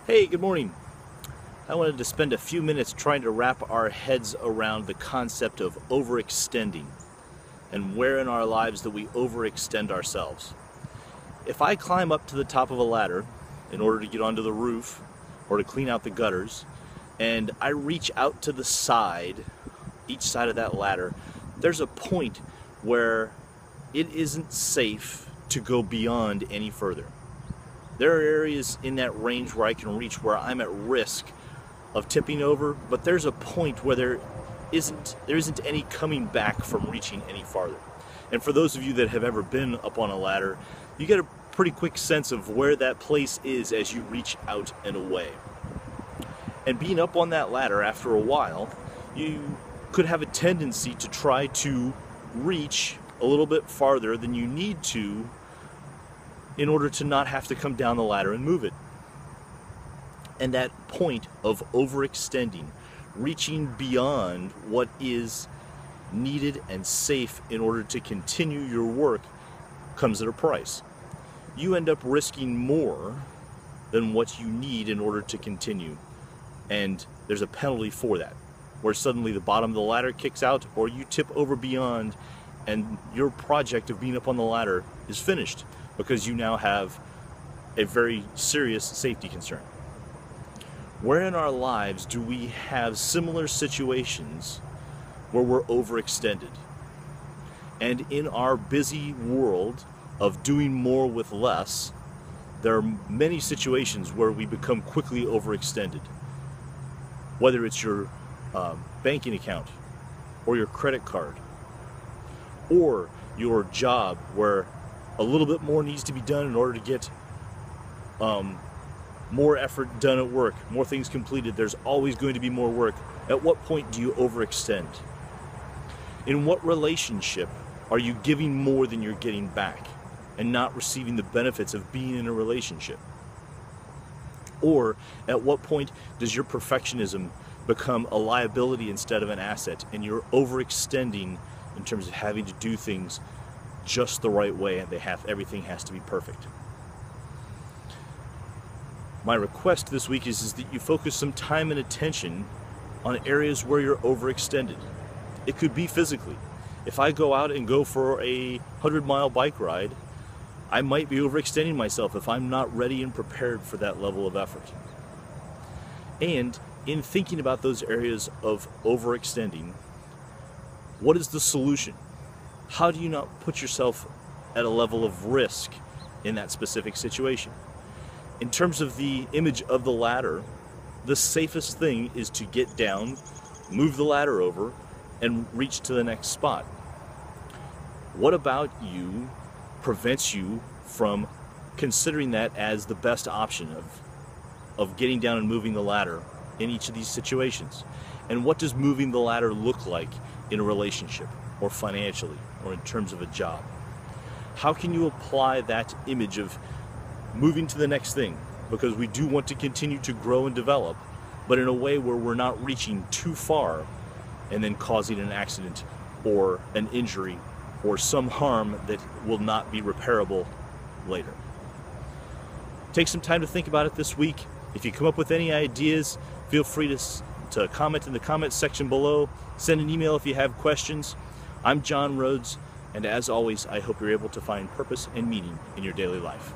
Hey, good morning. I wanted to spend a few minutes trying to wrap our heads around the concept of overextending and where in our lives that we overextend ourselves. If I climb up to the top of a ladder in order to get onto the roof or to clean out the gutters, and I reach out to the side, each side of that ladder, there's a point where it isn't safe to go beyond any further. There are areas in that range where I can reach where I'm at risk of tipping over, but there's a point where there isn't any coming back from reaching any farther. And for those of you that have ever been up on a ladder, you get a pretty quick sense of where that place is as you reach out and away. And being up on that ladder after a while, you could have a tendency to try to reach a little bit farther than you need to in order to not have to come down the ladder and move it. And that point of overextending, reaching beyond what is needed and safe in order to continue your work, comes at a price. You end up risking more than what you need in order to continue, and there's a penalty for that, where suddenly the bottom of the ladder kicks out or you tip over beyond and your project of being up on the ladder is finished, because you now have a very serious safety concern. Where in our lives do we have similar situations where we're overextended? And in our busy world of doing more with less, there are many situations where we become quickly overextended. Whether it's your banking account or your credit card or your job, where a little bit more needs to be done in order to get more effort done at work, more things completed. There's always going to be more work. At what point do you overextend? In what relationship are you giving more than you're getting back and not receiving the benefits of being in a relationship? Or at what point does your perfectionism become a liability instead of an asset, and you're overextending in terms of having to do things just the right way, and everything has to be perfect? My request this week is that you focus some time and attention on areas where you're overextended. It could be physically. If I go out and go for a 100-mile bike ride, I might be overextending myself if I'm not ready and prepared for that level of effort. And in thinking about those areas of overextending, what is the solution? How do you not put yourself at a level of risk in that specific situation? In terms of the image of the ladder, the safest thing is to get down, move the ladder over, and reach to the next spot. What about you prevents you from considering that as the best option of getting down and moving the ladder in each of these situations? And what does moving the ladder look like in a relationship, or financially, or in terms of a job? How can you apply that image of moving to the next thing? Because we do want to continue to grow and develop, but in a way where we're not reaching too far and then causing an accident or an injury or some harm that will not be repairable later. Take some time to think about it this week. If you come up with any ideas, feel free to comment in the comments section below. Send an email if you have questions. I'm John Rhoads, and as always, I hope you're able to find purpose and meaning in your daily life.